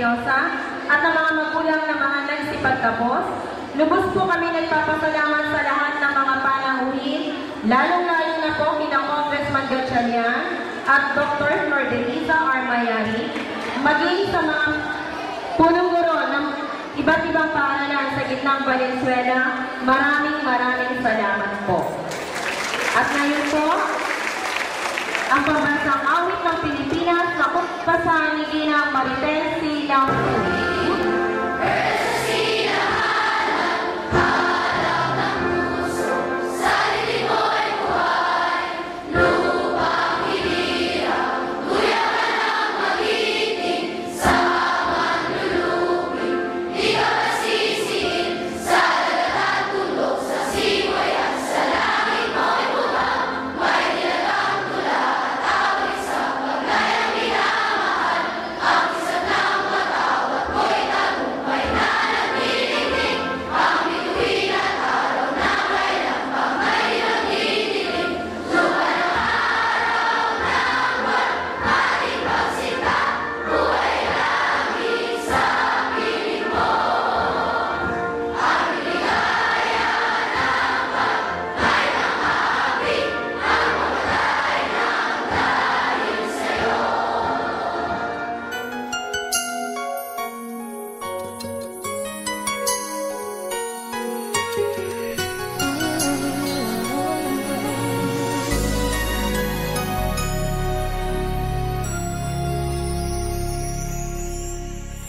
religyosa at ng mga magulang na mga nagsipagtapos, lubos po kami nagpapasalamat sa lahat ng mga panauhin, lalong-lalo na po kina Congressman Gatchalian at Dr. Nordelisa Armayari, maging sa mga punong guro ng iba't ibang paaralan sa gitnang Valenzuela. Maraming salamat po. At ngayon po, ang pambansang awit ng Pilipinas na kumpasahan ni Ginang Marites C. Lampu.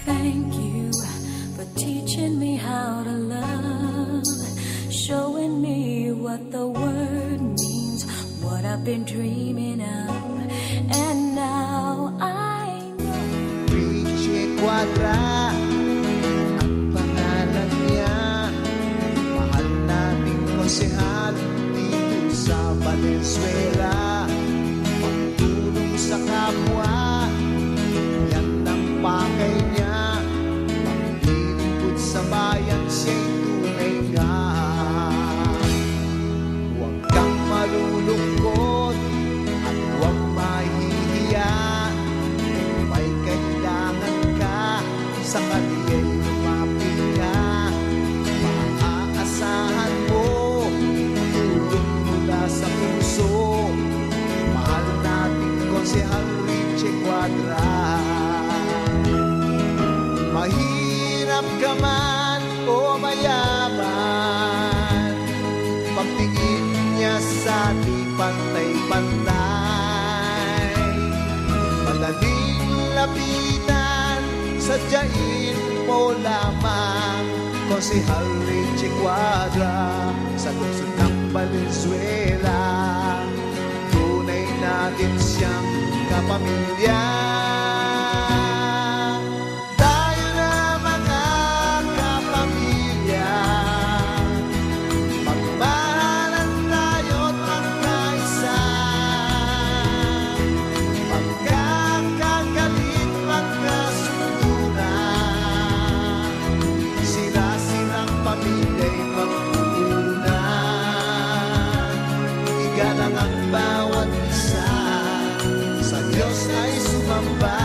Thank you for teaching me how to love, showing me what the word means, what I've been dreaming of, and now I know. Richie Quadra, ang pangalan niya, mahal nating konsehal dito sa Valenzuela, pagtulong sa kapwa, yan ang pakay niya. Sa bayan siya'y tunay ka. Huwag kang malulungkot at huwag mahihiya. Kung may kailangan ka, sa kaniya'y lumapit ka. Maaasahan mo tulong mula sa puso. Mahal nating Konsehal Richie Quadra. Mahirap ka man o mayaman, pagtingin niya sa di pantay-pantay. Madaling lapitan, sadyain mo lamang Konsehal Richie Quadra sa lungsod ng Valenzuela. Tunay natin siyang kapamilya. Igalang ang bawat isa, sa Diyos ay sumamba.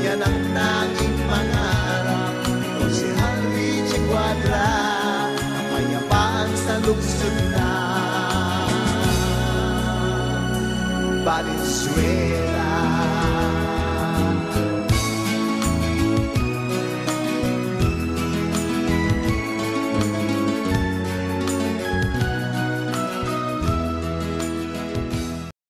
Yan ang tanging pangarap ni Konsehal Richie Quadra, kapayapaan sa lungsod na Valenzuela.